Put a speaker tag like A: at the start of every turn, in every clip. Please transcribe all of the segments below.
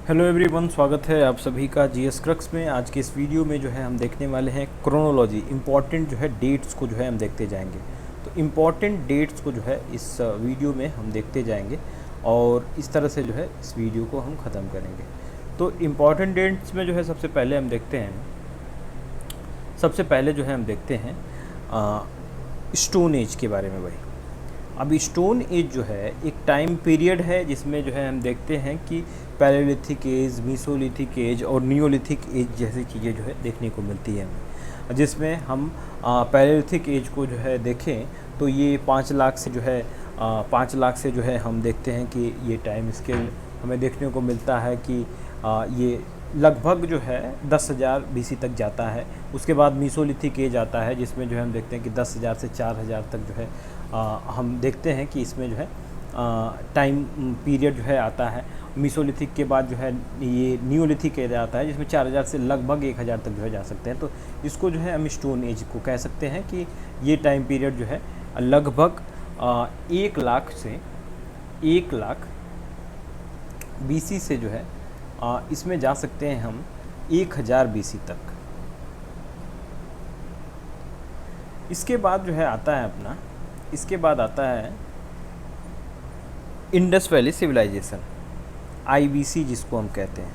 A: Hello everyone, स्वागत है आप सभी का जीएस क्रक्स में। आज के इस वीडियो में जो है हम देखने वाले हैं क्रोनोलॉजी, इम्पॉर्टेंट जो है डेट्स को जो है हम देखते जाएंगे। तो इम्पॉर्टेंट डेट्स को जो है इस वीडियो में हम देखते जाएंगे और इस तरह से जो है इस वीडियो को हम ख़त्म करेंगे। तो इम्पॉर्टेंट डेट्स में जो है सबसे पहले हम देखते हैं स्टोन एज के बारे में भाई। अब स्टोन एज जो है एक टाइम पीरियड है जिसमें जो है हम देखते हैं कि पैलेलिथिक एज, मीसोलिथिक एज और नियोलिथिक एज जैसी चीज़ें जो है देखने को मिलती है हमें। जिसमें हम पैलेलिथिक एज को जो है देखें तो ये 5 लाख से जो है 5 लाख से जो है हम देखते हैं कि ये टाइम स्केल हमें देखने को मिलता है कि ये लगभग जो है 10,000 बीसी तक जाता है। उसके बाद मीसोलिथिक एज आता है जिसमें जो है हम देखते हैं कि 10,000 से 4,000 तक जो है हम देखते हैं कि इसमें जो है टाइम पीरियड जो है आता है। मीसोलिथिक के बाद जो है ये नियोलिथिक एज आता है जिसमें 4,000 से लगभग 1,000 तक जो है जा सकते हैं। तो इसको जो है हम स्टोन एज को कह सकते हैं कि ये टाइम पीरियड जो है लगभग 1 लाख से 1 लाख बीसी से जो है इसमें जा सकते हैं हम 1,000 बीसी तक। इसके बाद जो है आता है इंडस वैली सिविलाइजेशन, आईवीसी जिसको हम कहते हैं।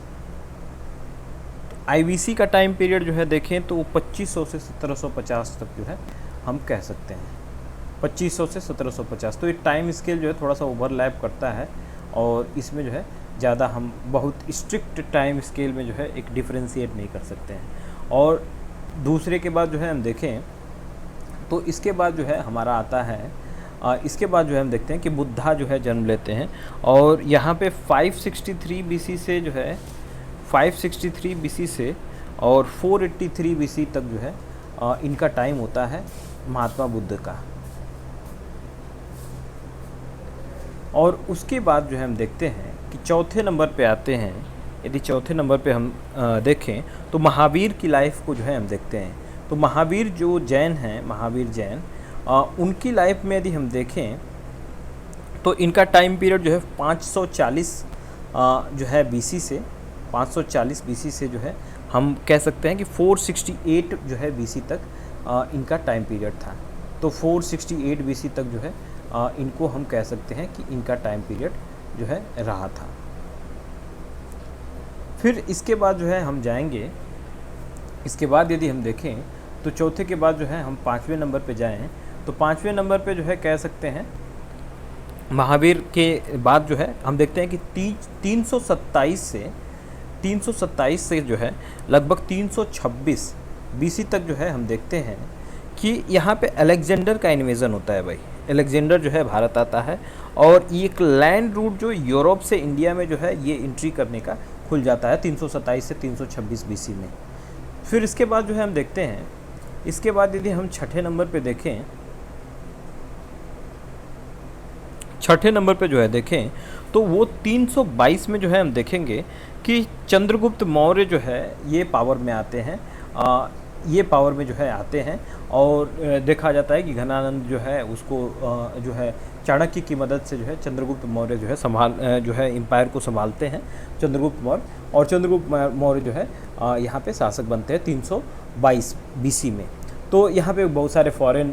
A: तो आईवीसी का टाइम पीरियड जो है देखें तो 2500 से 1750 तक जो है हम कह सकते हैं, 2500 से 1750। तो ये टाइम स्केल जो है थोड़ा सा ओवरलैप करता है और इसमें जो है ज़्यादा हम बहुत स्ट्रिक्ट टाइम स्केल में जो है एक डिफ्रेंशिएट नहीं कर सकते हैं। और दूसरे के बाद जो है हम देखें तो इसके बाद जो है हमारा आता है इसके बाद जो है हम देखते हैं कि बुद्धा जो है जन्म लेते हैं और यहाँ पे 563 बीसी से जो है 563 बीसी से और 483 बीसी तक जो है इनका टाइम होता है महात्मा बुद्ध का। और उसके बाद जो है हम देखते हैं कि चौथे नंबर पे आते हैं। यदि चौथे नंबर पे हम देखें तो महावीर की लाइफ को जो है हम देखते हैं। तो महावीर जो जैन हैं, महावीर जैन, उनकी लाइफ में यदि हम देखें तो इनका टाइम पीरियड जो है 540 जो है बीसी से 540 बीसी से जो है हम कह सकते हैं कि 468 जो है बीसी तक इनका टाइम पीरियड था। तो 468 बीसी तक जो है इनको हम कह सकते हैं कि इनका टाइम पीरियड जो है रहा था। फिर इसके बाद जो है हम जाएंगे, इसके बाद यदि हम देखें तो चौथे के बाद जो है हम 5वें नंबर पे जाएं तो 5वें नंबर पे जो है कह सकते हैं महावीर के बाद जो है हम देखते हैं कि 327 से जो है लगभग 326 बीसी तक जो है हम देखते हैं कि यहाँ पे अलेक्जेंडर का इन्वेजन होता है भाई। अलेक्जेंडर जो है भारत आता है और एक लैंड रूट जो यूरोप से इंडिया में जो है ये एंट्री करने का खुल जाता है 327 से 326 बीसी में। फिर इसके बाद जो है हम देखते हैं, इसके बाद यदि हम छठे नंबर पे देखें, छठे नंबर पे जो है देखें तो वो 322 में जो है हम देखेंगे कि चंद्रगुप्त मौर्य जो है ये पावर में आते हैं, ये पावर में जो है आते हैं। और देखा जाता है कि घनानंद जो है उसको जो है चाणक्य की मदद से जो है चंद्रगुप्त मौर्य जो है जो है एम्पायर को संभालते हैं चंद्रगुप्त मौर्य। और चंद्रगुप्त मौर्य जो है यहाँ पे शासक बनते हैं 322 बीसी में। तो यहाँ पे बहुत सारे फॉरेन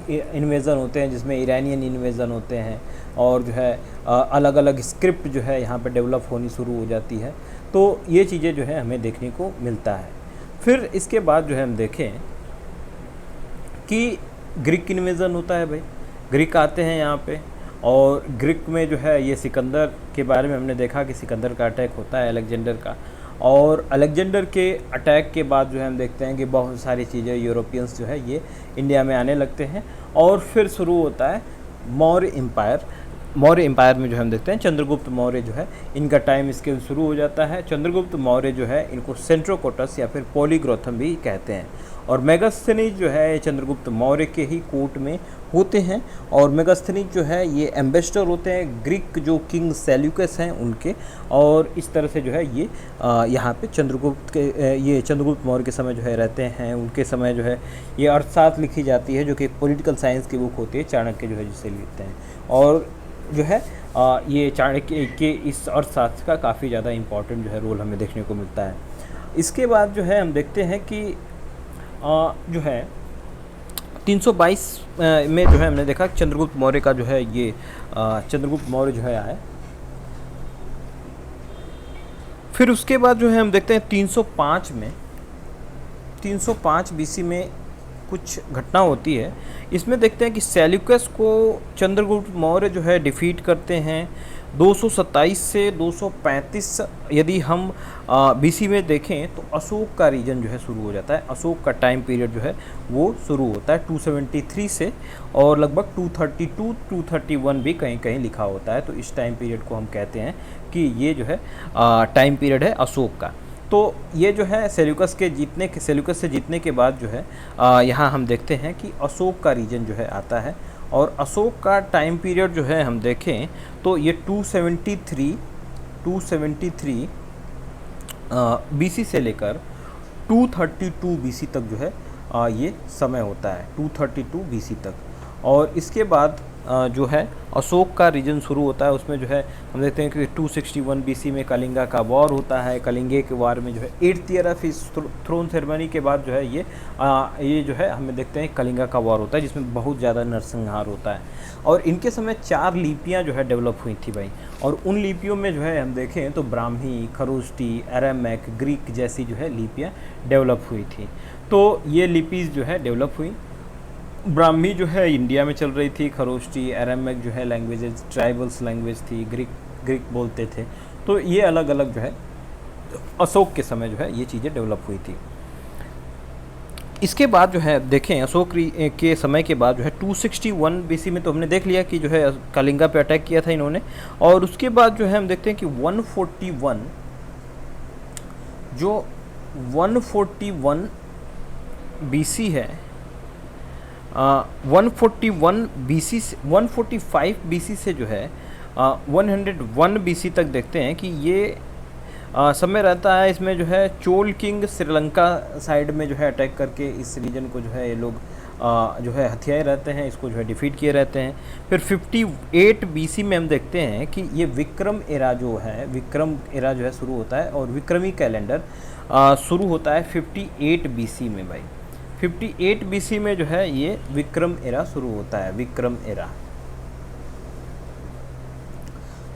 A: इन्वेजन होते हैं जिसमें ईरानियन इन्वेजन होते हैं और जो है अलग अलग स्क्रिप्ट जो है यहाँ पे डेवलप होनी शुरू हो जाती है। तो ये चीज़ें जो है हमें देखने को मिलता है। फिर इसके बाद जो है हम देखें कि ग्रीक इन्वेजन होता है भाई। ग्रीक आते हैं यहाँ पे और ग्रीक में जो है ये सिकंदर के बारे में हमने देखा कि सिकंदर का अटैक होता है अलेक्जेंडर का। और अलेक्जेंडर के अटैक के बाद जो है हम देखते हैं कि बहुत सारी चीज़ें यूरोपियंस जो है ये इंडिया में आने लगते हैं। और फिर शुरू होता है मौर्य एम्पायर। मौर्य एम्पायर में जो हम देखते हैं चंद्रगुप्त मौर्य जो है इनका टाइम स्केल शुरू हो जाता है। चंद्रगुप्त मौर्य जो है इनको सेंट्रोकोटस या फिर पॉलीग्रोथम भी कहते हैं। और मेगास्थनीज जो है चंद्रगुप्त मौर्य के ही कोर्ट में होते हैं। और मेगास्थनीज जो है ये एम्बेसडर होते हैं ग्रीक जो किंग सेल्यूकस हैं उनके। और इस तरह से जो है ये यहाँ पे चंद्रगुप्त मौर्य के समय जो है रहते हैं। उनके समय जो है ये अर्थशास्त्र लिखी जाती है जो कि एक पॉलिटिकल साइंस की बुक होती है, चाणक्य जो है जिसे लिखते हैं। और जो है ये चाणक्य के इस अर्थशास्त्र का काफ़ी ज़्यादा इम्पोर्टेंट जो है रोल हमें देखने को मिलता है। इसके बाद जो है हम देखते हैं कि जो है 322 में जो है हमने देखा चंद्रगुप्त मौर्य का जो है ये चंद्रगुप्त मौर्य जो है आया। फिर उसके बाद जो है हम देखते हैं 305 बीसी में कुछ घटना होती है। इसमें देखते हैं कि सेल्यूकस को चंद्रगुप्त मौर्य जो है डिफीट करते हैं 227 से 235। यदि हम बीसी में देखें तो अशोक का रीजन जो है शुरू हो जाता है, अशोक का टाइम पीरियड जो है वो शुरू होता है 273 से, और लगभग 232 231 भी कहीं कहीं लिखा होता है। तो इस टाइम पीरियड को हम कहते हैं कि ये जो है टाइम पीरियड है अशोक का। तो ये जो है सेल्यूकस से जीतने के बाद जो है यहाँ हम देखते हैं कि अशोक का रीजन जो है आता है, और अशोक का टाइम पीरियड जो है हम देखें तो ये 273 बीसी से लेकर 232 बीसी तक जो है ये समय होता है, 232 बीसी तक। और इसके बाद जो है अशोक का रीजन शुरू होता है। उसमें जो है हम देखते हैं कि 261 बीसी में कलिंगा का वॉर होता है। कलिंगे के वार में जो है 8th ईयर ऑफ इस थ्रोन सेरेमनी के बाद जो है ये जो है हमें देखते हैं कलिंगा का वॉर होता है, जिसमें बहुत ज़्यादा नरसंहार होता है। और इनके समय 4 लिपियाँ जो है डेवलप हुई थी भाई, और उन लिपियों में जो है हम देखें तो ब्राह्मी, खरोष्टी, अरामैक, ग्रीक जैसी जो है लिपियाँ डेवलप हुई थी। तो ये लिपीज़ जो है डेवलप हुई। ब्राह्मी जो है इंडिया में चल रही थी, खरोष्टी, अरामैक जो है लैंग्वेजेस ट्राइबल्स लैंग्वेज थी, ग्रीक बोलते थे। तो ये अलग अलग जो है अशोक के समय जो है ये चीज़ें डेवलप हुई थी। इसके बाद जो है देखें अशोक के समय के बाद जो है 261 बीसी में तो हमने देख लिया कि जो है कलिंगा पे अटैक किया था इन्होंने। और उसके बाद जो है हम देखते हैं कि 141 बीसी है, 141 बीसी से 145 बीसी से जो है 101 बीसी तक देखते हैं कि ये समय रहता है। इसमें जो है चोल किंग श्रीलंका साइड में जो है अटैक करके इस रीजन को जो है ये लोग जो है हथियाए रहते हैं, इसको जो है डिफीट किए रहते हैं। फिर 58 बीसी में हम देखते हैं कि ये विक्रम एरा जो है शुरू होता है, और विक्रमी कैलेंडर शुरू होता है 58 बीसी में भाई। 58 बीसी में जो है ये विक्रम एरा शुरू होता है, विक्रम एरा।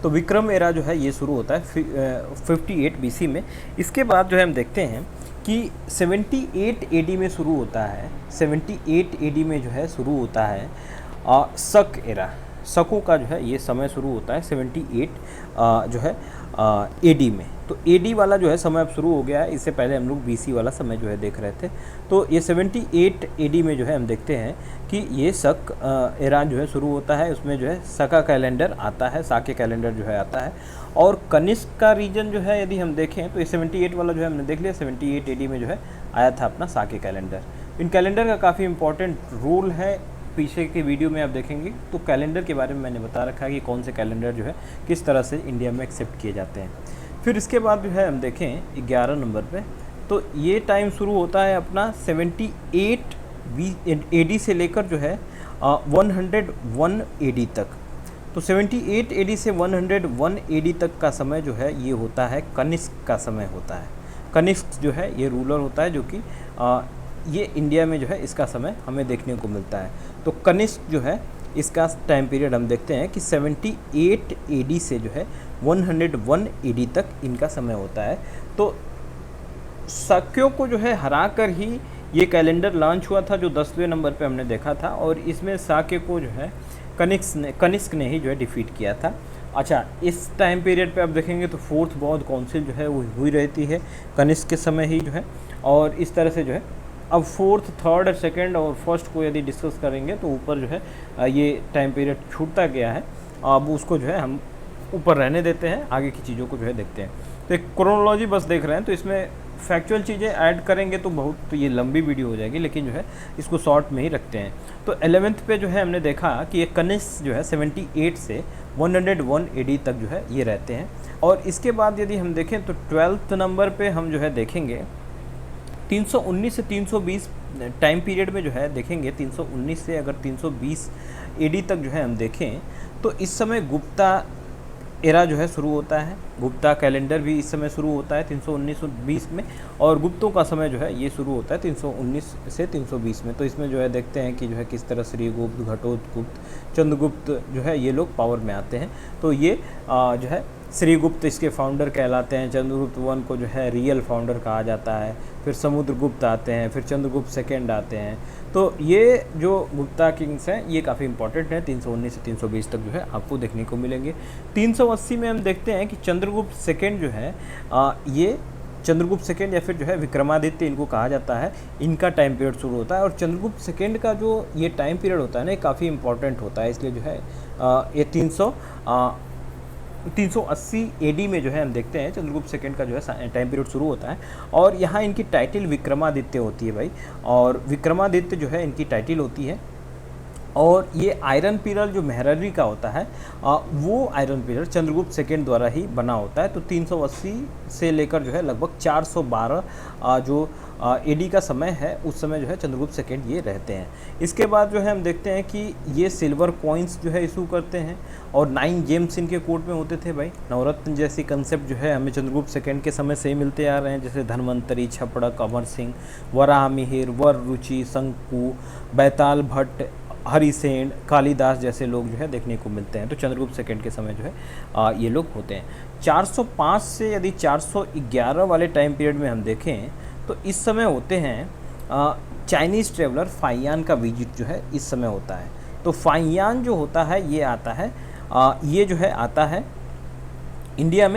A: तो विक्रम एरा जो है ये शुरू होता है 58 बीसी में। इसके बाद जो है हम देखते हैं कि 78 एडी में शुरू होता है, 78 एडी में जो है शुरू होता है शक एरा। शकों का जो है ये समय शुरू होता है 78 जो है एडी में। तो एडी वाला जो है समय अब शुरू हो गया है, इससे पहले हम लोग बीसी वाला समय जो है देख रहे थे। तो ये 78 एडी में जो है हम देखते हैं कि ये शक एरा जो है शुरू होता है। उसमें जो है शका कैलेंडर आता है, साके कैलेंडर जो है आता है। और कनिष्क का रीजन जो है यदि हम देखें तो ये 78 वाला जो है हमने देख लिया, 78 एडी में जो है आया था अपना साके कैलेंडर। इन कैलेंडर का काफ़ी इंपॉर्टेंट रोल है, पीछे के वीडियो में आप देखेंगे तो कैलेंडर के बारे में मैंने बता रखा है कि कौन से कैलेंडर जो है किस तरह से इंडिया में एक्सेप्ट किए जाते हैं। फिर इसके बाद जो है हम देखें 11 नंबर पे, तो ये टाइम शुरू होता है अपना 78 एडी से लेकर जो है 101 एडी तक। तो 78 एडी से 101 एडी तक का समय जो है ये होता है कनिष्क का समय होता है। कनिष्क जो है ये रूलर होता है, जो कि ये इंडिया में जो है इसका समय हमें देखने को मिलता है। तो कनिष्क जो है इसका टाइम पीरियड हम देखते हैं कि 78 एडी से जो है 101 एडी तक इनका समय होता है। तो शाक्यों को जो है हरा कर ही ये कैलेंडर लॉन्च हुआ था, जो 10वें नंबर पे हमने देखा था, और इसमें शाक्य को जो है कनिष्क ने ही जो है डिफीट किया था। अच्छा, इस टाइम पीरियड पे आप देखेंगे तो 4th बौद्ध काउंसिल जो है वो हुई रहती है कनिष्क के समय ही जो है। और इस तरह से जो है अब 4th, 3rd, 2nd और 1st को यदि डिस्कस करेंगे तो ऊपर जो है ये टाइम पीरियड छूटता गया है। अब उसको जो है हम ऊपर रहने देते हैं, आगे की चीज़ों को जो है देखते हैं। तो एक क्रोनोलॉजी बस देख रहे हैं, तो इसमें फैक्चुअल चीज़ें ऐड करेंगे तो बहुत ये लंबी वीडियो हो जाएगी, लेकिन जो है इसको शॉर्ट में ही रखते हैं। तो 11th पे जो है हमने देखा कि ये कनिष्क जो है 78 से 101 एडी तक जो है ये रहते हैं। और इसके बाद यदि हम देखें तो 12th नंबर पे हम जो है देखेंगे 319 से 320 टाइम पीरियड में जो है देखेंगे 319 से अगर 320 एडी तक जो है हम देखें तो इस समय गुप्ता एरा जो है शुरू होता है। गुप्ता कैलेंडर भी इस समय शुरू होता है 319-20 में, और गुप्तों का समय जो है ये शुरू होता है 319 से 320 में। तो इसमें जो है देखते हैं कि जो है किस तरह श्रीगुप्त, घटोत्कच, चंद्रगुप्त जो है ये लोग पावर में आते हैं। तो ये जो है श्रीगुप्त इसके फाउंडर कहलाते हैं, चंद्रगुप्त वन को जो है रियल फाउंडर कहा जाता है, फिर समुद्रगुप्त आते हैं, फिर चंद्रगुप्त सेकेंड आते हैं। तो ये जो गुप्ता किंग्स हैं ये काफ़ी इंपॉर्टेंट है, 319 से 320 तक जो है आपको देखने को मिलेंगे। 380 में हम देखते हैं कि चंद्रगुप्त सेकेंड जो है ये चंद्रगुप्त सेकेंड या फिर जो है विक्रमादित्य इनको कहा जाता है, इनका टाइम पीरियड शुरू होता है। और चंद्रगुप्त सेकेंड का जो ये टाइम पीरियड होता है ना, ये काफ़ी इंपॉर्टेंट होता है, इसलिए जो है ये 380 एडी में जो है हम देखते हैं चंद्रगुप्त सेकेंड का जो है टाइम पीरियड शुरू होता है। और यहाँ इनकी टाइटल विक्रमादित्य होती है भाई, और विक्रमादित्य जो है इनकी टाइटल होती है। और ये आयरन पिलर जो मेहररी का होता है वो आयरन पिलर चंद्रगुप्त सेकेंड द्वारा ही बना होता है। तो 380 से लेकर जो है लगभग 412 जो एडी का समय है उस समय जो है चंद्रगुप्त सेकेंड ये रहते हैं। इसके बाद जो है हम देखते हैं कि ये सिल्वर कॉइन्स जो है इशू करते हैं, और 9 जेम्स इनके कोर्ट में होते थे भाई। नवरत्न जैसी कंसेप्ट जो है हमें चंद्रगुप्त सेकेंड के समय से ही मिलते आ रहे हैं, जैसे धन्वंतरी, छपड़क, अमर सिंह, वराह मिहिर, वर रुचि, शंकु, बैताल भट्ट, हरिसेन, कालिदास जैसे लोग जो है देखने को मिलते हैं। तो चंद्रगुप्त सेकेंड के समय जो है ये लोग होते हैं। 405 से यदि 411 वाले टाइम पीरियड में हम देखें तो इस समय होते हैं चाइनीज़ ट्रेवलर फाइयान का विजिट जो है इस समय होता है। तो फाइयान जो होता है ये आता है ये जो है आता है इंडिया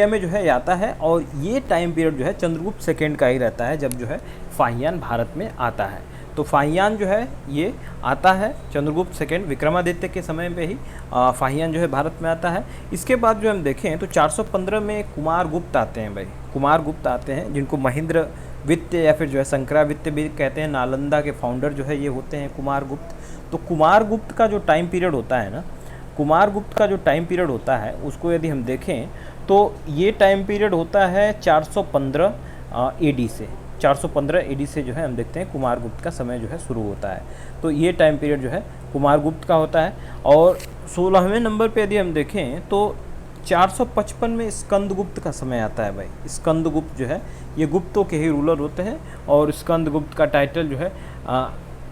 A: में जो है आता है, और ये टाइम पीरियड जो है चंद्रगुप्त सेकेंड का ही रहता है जब जो है फाहियान भारत में आता है। तो फाहियान जो है ये आता है चंद्रगुप्त सेकेंड विक्रमादित्य के समय पे ही फाहियान जो है भारत में आता है। इसके बाद जो हम देखें तो 415 में कुमार गुप्त आते हैं भाई। कुमार गुप्त आते हैं जिनको महेंद्र वित्त या फिर जो है शंकरावित्य भी कहते हैं। नालंदा के फाउंडर जो है ये होते हैं कुमार गुप्त। तो कुमार गुप्त का जो टाइम पीरियड होता है ना, कुमार गुप्त का जो टाइम पीरियड होता है उसको यदि हम देखें तो ये टाइम पीरियड होता है 415 एडी से। 415 एडी से जो है हम देखते हैं कुमार गुप्त का समय जो है शुरू होता है। तो ये टाइम पीरियड जो है कुमार गुप्त का होता है। और 16वें नंबर पे यदि हम देखें तो 455 में स्कंदगुप्त का समय आता है भाई। स्कंदगुप्त जो है ये गुप्तों के ही रूलर होते हैं, और स्कंदगुप्त का टाइटल जो है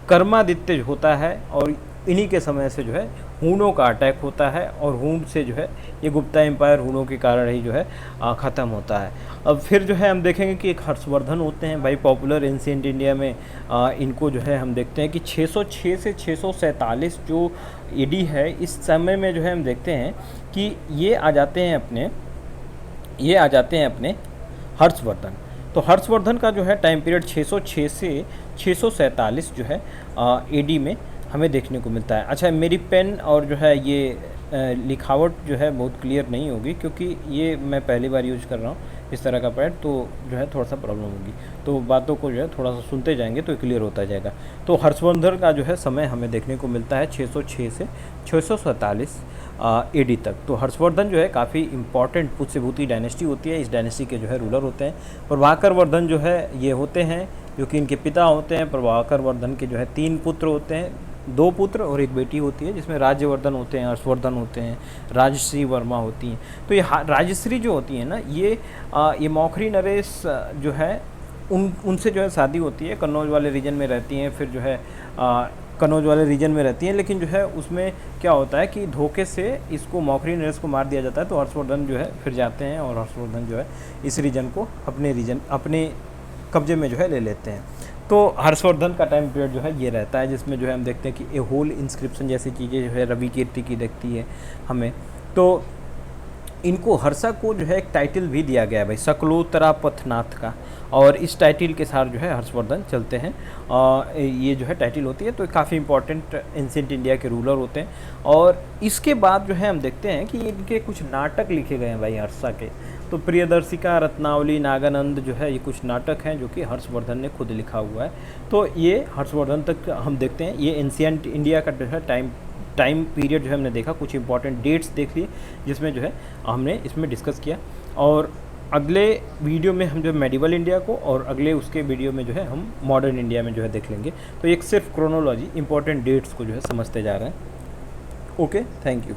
A: कर्मादित्य होता है, और इन्हीं के समय से जो है हूणों का अटैक होता है, और हूण से जो है ये गुप्ता एम्पायर हूणों के कारण ही जो है ख़त्म होता है। अब फिर जो है हम देखेंगे कि एक हर्षवर्धन होते हैं भाई, पॉपुलर एंशिएंट इंडिया में इनको जो है हम देखते हैं कि 606 से 647 जो एडी है इस समय में जो है हम देखते हैं कि ये आ जाते हैं अपने हर्षवर्धन। तो हर्षवर्धन का जो है टाइम पीरियड 606 से 647 जो है एडी में हमें देखने को मिलता है। अच्छा, मेरी पेन और जो है ये लिखावट जो है बहुत क्लियर नहीं होगी क्योंकि ये मैं पहली बार यूज कर रहा हूँ इस तरह का पैड, तो जो है थोड़ा सा प्रॉब्लम होगी। तो बातों को जो है थोड़ा सा सुनते जाएंगे तो क्लियर होता जाएगा। तो हर्षवर्धन का जो है समय हमें देखने को मिलता है 606 से 647 एडी तक। तो हर्षवर्धन जो है काफ़ी इंपॉर्टेंट पुष्यभूति डायनेस्टी होती है। इस डायनेस्टी के जो है रूलर होते हैं। प्रभाकर वर्धन जो है ये होते हैं जो कि इनके पिता होते हैं। प्रभाकर वर्धन के जो है 3 पुत्र होते हैं, 2 पुत्र और 1 बेटी होती है, जिसमें राज्यवर्धन होते हैं, हर्षवर्धन होते हैं, राजश्री वर्मा होती हैं। तो ये राजश्री जो होती है ना ये मौखरी नरेश जो है उनसे जो है शादी होती है, कन्नौज वाले रीजन में रहती हैं। फिर जो है कन्नौज वाले रीजन में रहती हैं, लेकिन जो है उसमें क्या होता है कि धोखे से इसको मौखरी नरेश को मार दिया जाता है। तो हर्षवर्धन जो है फिर जाते हैं और हर्षवर्धन जो है इस रीजन को अपने कब्जे में जो है ले लेते हैं। तो हर्षवर्धन का टाइम पीरियड जो है ये रहता है, जिसमें जो है हम देखते हैं कि ए होल इंस्क्रिप्शन जैसी चीज़ें जो है रवि कीर्ति की दिखती है हमें। तो इनको हर्षा को जो है एक टाइटल भी दिया गया है भाई, सकलोतरा पथनाथ का, और इस टाइटल के साथ जो है हर्षवर्धन चलते हैं। ये जो है टाइटल होती है। तो काफ़ी इंपॉर्टेंट एंशिएंट इंडिया के रूलर होते हैं। और इसके बाद जो है हम देखते हैं कि इनके कुछ नाटक लिखे गए हैं भाई हर्षा के। तो प्रियदर्शिका, रत्नावली, नागानंद जो है ये कुछ नाटक हैं जो कि हर्षवर्धन ने खुद लिखा हुआ है। तो ये हर्षवर्धन तक हम देखते हैं। ये एंशिएंट इंडिया का जो है टाइम पीरियड जो है हमने देखा, कुछ इंपॉर्टेंट डेट्स देख लिए जिसमें जो है हमने इसमें डिस्कस किया। और अगले वीडियो में हम जो मेडिवल इंडिया को और अगले उसके वीडियो में जो है हम मॉडर्न इंडिया में जो है देख लेंगे। तो एक सिर्फ क्रोनोलॉजी इंपॉर्टेंट डेट्स को जो है समझते जा रहे हैं। Okay, thank you.